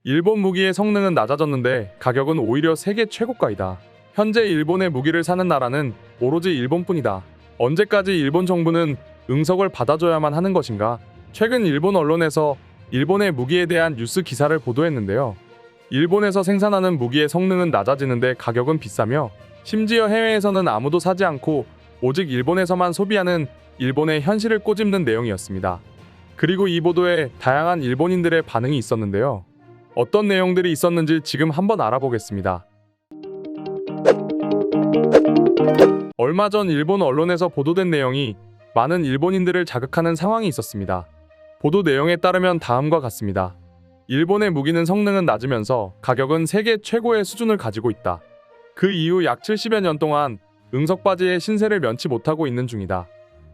일본 무기의 성능은 낮아졌는데 가격은 오히려 세계 최고가이다. 현재 일본의 무기를 사는 나라는 오로지 일본뿐이다. 언제까지 일본 정부는 응석을 받아줘야만 하는 것인가? 최근 일본 언론에서 일본의 무기에 대한 뉴스 기사를 보도했는데요. 일본에서 생산하는 무기의 성능은 낮아지는데 가격은 비싸며 심지어 해외에서는 아무도 사지 않고 오직 일본에서만 소비하는 일본의 현실을 꼬집는 내용이었습니다. 그리고 이 보도에 다양한 일본인들의 반응이 있었는데요. 어떤 내용들이 있었는지 지금 한번 알아보겠습니다. 얼마 전 일본 언론에서 보도된 내용이 많은 일본인들을 자극하는 상황이 있었습니다. 보도 내용에 따르면 다음과 같습니다. 일본의 무기는 성능은 낮으면서 가격은 세계 최고의 수준을 가지고 있다. 그 이후 약 70여 년 동안 응석바지의 신세를 면치 못하고 있는 중이다.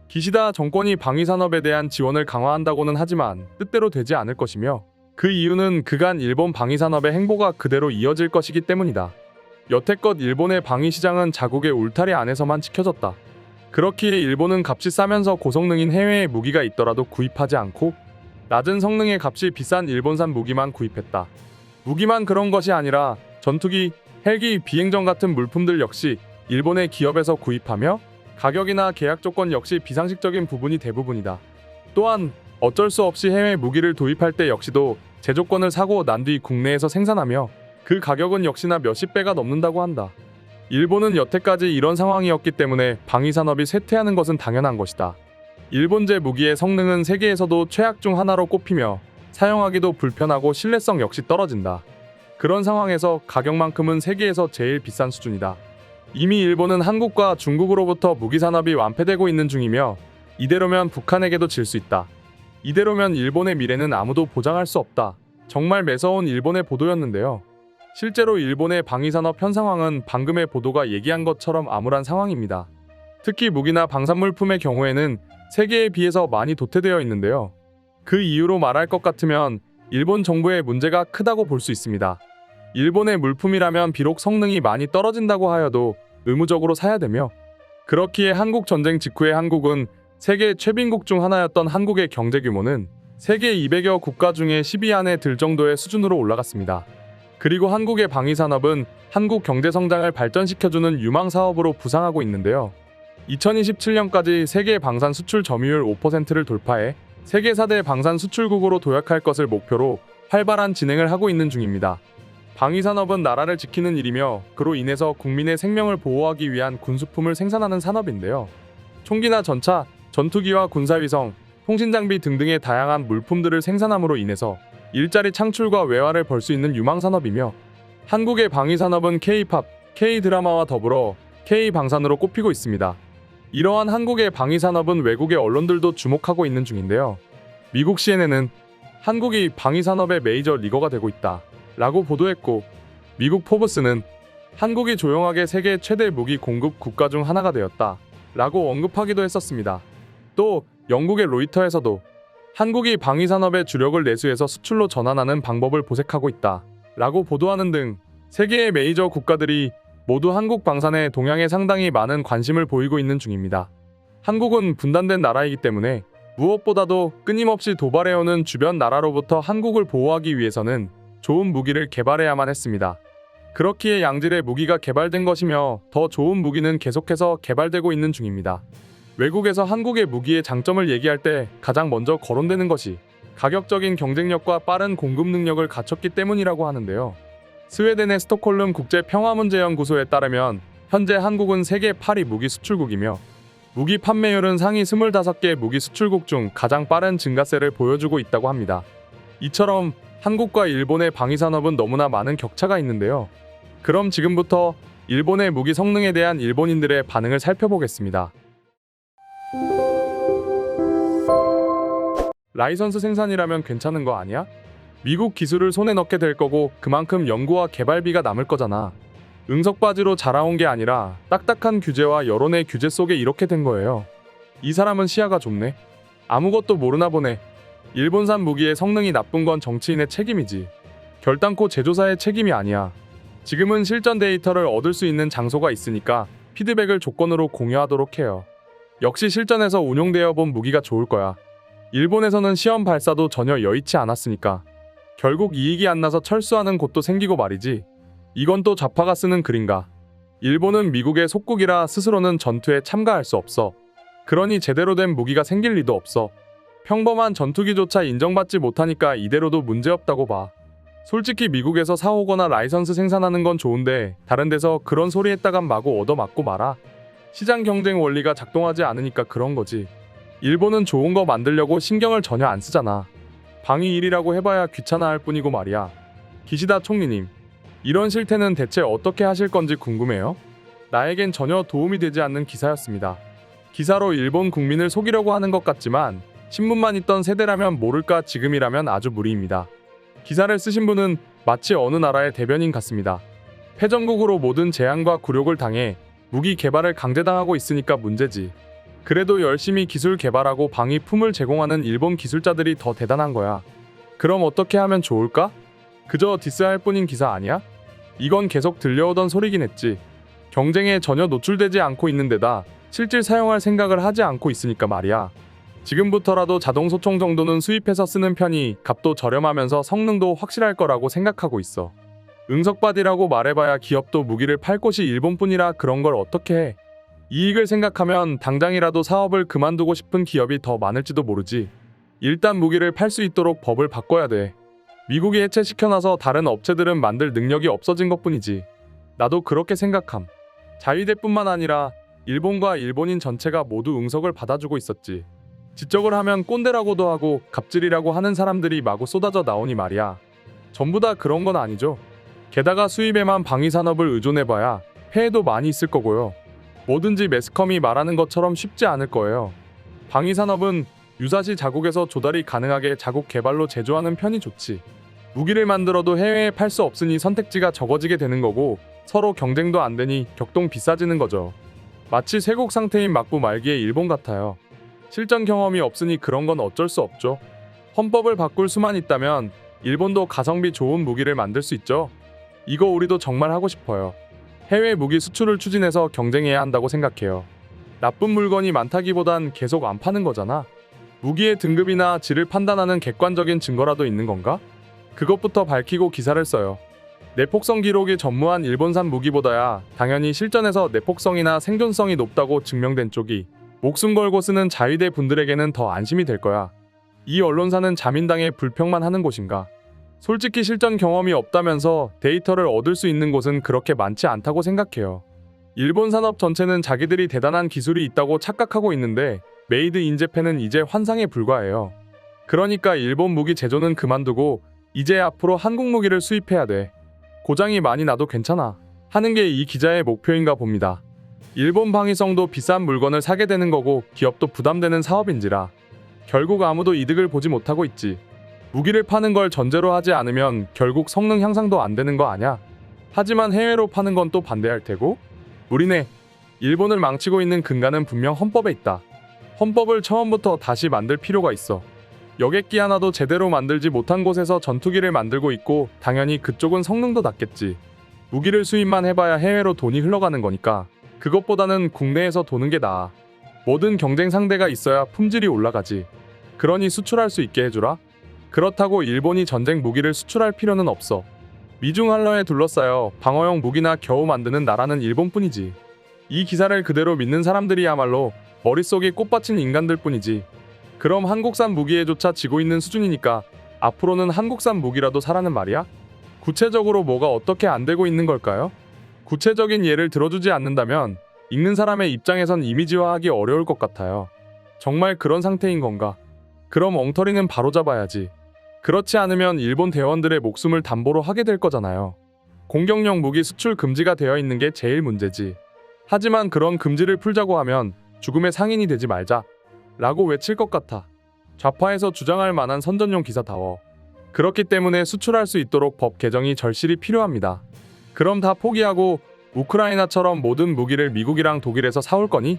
기시다 정권이 방위산업에 대한 지원을 강화한다고는 하지만 뜻대로 되지 않을 것이며 그 이유는 그간 일본 방위산업의 행보가 그대로 이어질 것이기 때문이다. 여태껏 일본의 방위시장은 자국의 울타리 안에서만 지켜졌다. 그렇기에 일본은 값이 싸면서 고성능인 해외의 무기가 있더라도 구입하지 않고 낮은 성능의 값이 비싼 일본산 무기만 구입했다. 무기만 그런 것이 아니라 전투기, 헬기, 비행정 같은 물품들 역시 일본의 기업에서 구입하며 가격이나 계약 조건 역시 비상식적인 부분이 대부분이다. 또한 어쩔 수 없이 해외 무기를 도입할 때 역시도 제조권을 사고 난 뒤 국내에서 생산하며 그 가격은 역시나 몇십 배가 넘는다고 한다. 일본은 여태까지 이런 상황이었기 때문에 방위산업이 쇠퇴하는 것은 당연한 것이다. 일본제 무기의 성능은 세계에서도 최악 중 하나로 꼽히며 사용하기도 불편하고 신뢰성 역시 떨어진다. 그런 상황에서 가격만큼은 세계에서 제일 비싼 수준이다. 이미 일본은 한국과 중국으로부터 무기산업이 완패되고 있는 중이며 이대로면 북한에게도 질 수 있다. 이대로면 일본의 미래는 아무도 보장할 수 없다. 정말 매서운 일본의 보도였는데요. 실제로 일본의 방위산업 현 상황은 방금의 보도가 얘기한 것처럼 암울한 상황입니다. 특히 무기나 방산물품의 경우에는 세계에 비해서 많이 도태되어 있는데요. 그 이유로 말할 것 같으면 일본 정부의 문제가 크다고 볼 수 있습니다. 일본의 물품이라면 비록 성능이 많이 떨어진다고 하여도 의무적으로 사야 되며 그렇기에 한국 전쟁 직후에 한국은 세계 최빈국 중 하나였던 한국의 경제 규모는 세계 200여 국가 중에 10위 안에 들 정도의 수준으로 올라갔습니다. 그리고 한국의 방위산업은 한국 경제 성장을 발전시켜주는 유망 사업으로 부상하고 있는데요. 2027년까지 세계 방산 수출 점유율 5%를 돌파해 세계 4대 방산 수출국으로 도약할 것을 목표로 활발한 진행을 하고 있는 중입니다. 방위산업은 나라를 지키는 일이며 그로 인해서 국민의 생명을 보호하기 위한 군수품을 생산하는 산업인데요. 총기나 전차, 전투기와 군사위성, 통신장비 등등의 다양한 물품들을 생산함으로 인해서 일자리 창출과 외화를 벌 수 있는 유망산업이며 한국의 방위산업은 K-팝, K-드라마와 더불어 K-방산으로 꼽히고 있습니다. 이러한 한국의 방위산업은 외국의 언론들도 주목하고 있는 중인데요. 미국 CNN은 한국이 방위산업의 메이저 리거가 되고 있다 라고 보도했고 미국 포브스는 한국이 조용하게 세계 최대 무기 공급 국가 중 하나가 되었다 라고 언급하기도 했었습니다. 또 영국의 로이터에서도 한국이 방위산업의 주력을 내수해서 수출로 전환하는 방법을 모색하고 있다 라고 보도하는 등 세계의 메이저 국가들이 모두 한국 방산에 동양에 상당히 많은 관심을 보이고 있는 중입니다. 한국은 분단된 나라이기 때문에 무엇보다도 끊임없이 도발해오는 주변 나라로부터 한국을 보호하기 위해서는 좋은 무기를 개발해야만 했습니다. 그렇기에 양질의 무기가 개발된 것이며 더 좋은 무기는 계속해서 개발되고 있는 중입니다. 외국에서 한국의 무기의 장점을 얘기할 때 가장 먼저 거론되는 것이 가격적인 경쟁력과 빠른 공급 능력을 갖췄기 때문이라고 하는데요. 스웨덴의 스톡홀름 국제평화문제연구소에 따르면 현재 한국은 세계 8위 무기 수출국이며 무기 판매율은 상위 25개 무기 수출국 중 가장 빠른 증가세를 보여주고 있다고 합니다. 이처럼 한국과 일본의 방위산업은 너무나 많은 격차가 있는데요. 그럼 지금부터 일본의 무기 성능에 대한 일본인들의 반응을 살펴보겠습니다. 라이선스 생산이라면 괜찮은 거 아니야? 미국 기술을 손에 넣게 될 거고 그만큼 연구와 개발비가 남을 거잖아. 응석바지로 자라온 게 아니라 딱딱한 규제와 여론의 규제 속에 이렇게 된 거예요. 이 사람은 시야가 좁네. 아무것도 모르나 보네. 일본산 무기의 성능이 나쁜 건 정치인의 책임이지. 결단코 제조사의 책임이 아니야. 지금은 실전 데이터를 얻을 수 있는 장소가 있으니까 피드백을 조건으로 공유하도록 해요. 역시 실전에서 운용되어 본 무기가 좋을 거야. 일본에서는 시험 발사도 전혀 여의치 않았으니까. 결국 이익이 안 나서 철수하는 곳도 생기고 말이지. 이건 또 좌파가 쓰는 글인가? 일본은 미국의 속국이라 스스로는 전투에 참가할 수 없어. 그러니 제대로 된 무기가 생길 리도 없어. 평범한 전투기조차 인정받지 못하니까 이대로도 문제없다고 봐. 솔직히 미국에서 사오거나 라이선스 생산하는 건 좋은데 다른 데서 그런 소리 했다간 마구 얻어맞고 말아. 시장 경쟁 원리가 작동하지 않으니까 그런 거지. 일본은 좋은 거 만들려고 신경을 전혀 안 쓰잖아. 방위 일이라고 해봐야 귀찮아할 뿐이고 말이야. 기시다 총리님, 이런 실태는 대체 어떻게 하실 건지 궁금해요. 나에겐 전혀 도움이 되지 않는 기사였습니다. 기사로 일본 국민을 속이려고 하는 것 같지만 신문만 있던 세대라면 모를까 지금이라면 아주 무리입니다. 기사를 쓰신 분은 마치 어느 나라의 대변인 같습니다. 패전국으로 모든 재앙과 굴욕을 당해 무기 개발을 강제당하고 있으니까 문제지. 그래도 열심히 기술 개발하고 방위품을 제공하는 일본 기술자들이 더 대단한 거야. 그럼 어떻게 하면 좋을까? 그저 디스할 뿐인 기사 아니야? 이건 계속 들려오던 소리긴 했지. 경쟁에 전혀 노출되지 않고 있는 데다 실질 사용할 생각을 하지 않고 있으니까 말이야. 지금부터라도 자동소총 정도는 수입해서 쓰는 편이 값도 저렴하면서 성능도 확실할 거라고 생각하고 있어. 응석받이라고 말해봐야 기업도 무기를 팔 곳이 일본뿐이라 그런 걸 어떻게 해. 이익을 생각하면 당장이라도 사업을 그만두고 싶은 기업이 더 많을지도 모르지. 일단 무기를 팔 수 있도록 법을 바꿔야 돼. 미국이 해체시켜놔서 다른 업체들은 만들 능력이 없어진 것뿐이지. 나도 그렇게 생각함. 자위대뿐만 아니라 일본과 일본인 전체가 모두 응석을 받아주고 있었지. 지적을 하면 꼰대라고도 하고 갑질이라고 하는 사람들이 마구 쏟아져 나오니 말이야. 전부 다 그런 건 아니죠. 게다가 수입에만 방위산업을 의존해봐야 폐해도 많이 있을 거고요. 뭐든지 매스컴이 말하는 것처럼 쉽지 않을 거예요. 방위산업은 유사시 자국에서 조달이 가능하게 자국 개발로 제조하는 편이 좋지. 무기를 만들어도 해외에 팔 수 없으니 선택지가 적어지게 되는 거고 서로 경쟁도 안 되니 격동 비싸지는 거죠. 마치 쇠국 상태인 막부 말기의 일본 같아요. 실전 경험이 없으니 그런 건 어쩔 수 없죠. 헌법을 바꿀 수만 있다면 일본도 가성비 좋은 무기를 만들 수 있죠. 이거 우리도 정말 하고 싶어요. 해외 무기 수출을 추진해서 경쟁해야 한다고 생각해요. 나쁜 물건이 많다기보단 계속 안 파는 거잖아. 무기의 등급이나 질을 판단하는 객관적인 증거라도 있는 건가? 그것부터 밝히고 기사를 써요. 내폭성 기록이 전무한 일본산 무기보다야 당연히 실전에서 내폭성이나 생존성이 높다고 증명된 쪽이 목숨 걸고 쓰는 자위대 분들에게는 더 안심이 될 거야. 이 언론사는 자민당의 불평만 하는 곳인가? 솔직히 실전 경험이 없다면서 데이터를 얻을 수 있는 곳은 그렇게 많지 않다고 생각해요. 일본 산업 전체는 자기들이 대단한 기술이 있다고 착각하고 있는데 메이드 인 재팬은 이제 환상에 불과해요. 그러니까 일본 무기 제조는 그만두고 이제 앞으로 한국 무기를 수입해야 돼. 고장이 많이 나도 괜찮아 하는 게 이 기자의 목표인가 봅니다. 일본 방위성도 비싼 물건을 사게 되는 거고 기업도 부담되는 사업인지라 결국 아무도 이득을 보지 못하고 있지. 무기를 파는 걸 전제로 하지 않으면 결국 성능 향상도 안 되는 거 아냐? 하지만 해외로 파는 건 또 반대할 테고? 우리네 일본을 망치고 있는 근간은 분명 헌법에 있다. 헌법을 처음부터 다시 만들 필요가 있어. 여객기 하나도 제대로 만들지 못한 곳에서 전투기를 만들고 있고 당연히 그쪽은 성능도 낮겠지. 무기를 수입만 해봐야 해외로 돈이 흘러가는 거니까 그것보다는 국내에서 도는 게 나아. 모든 경쟁 상대가 있어야 품질이 올라가지. 그러니 수출할 수 있게 해주라. 그렇다고 일본이 전쟁 무기를 수출할 필요는 없어. 미중 한러에 둘러싸여 방어용 무기나 겨우 만드는 나라는 일본뿐이지. 이 기사를 그대로 믿는 사람들이야말로 머릿속이 꽃받친 인간들 뿐이지. 그럼 한국산 무기에조차 지고 있는 수준이니까 앞으로는 한국산 무기라도 사라는 말이야? 구체적으로 뭐가 어떻게 안 되고 있는 걸까요? 구체적인 예를 들어주지 않는다면 읽는 사람의 입장에선 이미지화하기 어려울 것 같아요. 정말 그런 상태인 건가? 그럼 엉터리는 바로잡아야지. 그렇지 않으면 일본 대원들의 목숨을 담보로 하게 될 거잖아요. 공격용 무기 수출 금지가 되어 있는 게 제일 문제지. 하지만 그런 금지를 풀자고 하면 죽음의 상인이 되지 말자 라고 외칠 것 같아. 좌파에서 주장할 만한 선전용 기사다워. 그렇기 때문에 수출할 수 있도록 법 개정이 절실히 필요합니다. 그럼 다 포기하고 우크라이나처럼 모든 무기를 미국이랑 독일에서 사올 거니?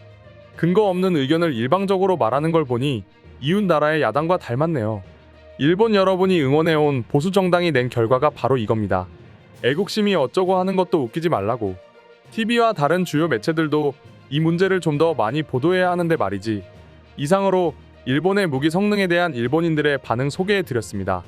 근거 없는 의견을 일방적으로 말하는 걸 보니 이웃 나라의 야당과 닮았네요. 일본 여러분이 응원해온 보수 정당이 낸 결과가 바로 이겁니다. 애국심이 어쩌고 하는 것도 웃기지 말라고. TV와 다른 주요 매체들도 이 문제를 좀 더 많이 보도해야 하는데 말이지. 이상으로 일본의 무기 성능에 대한 일본인들의 반응 소개해드렸습니다.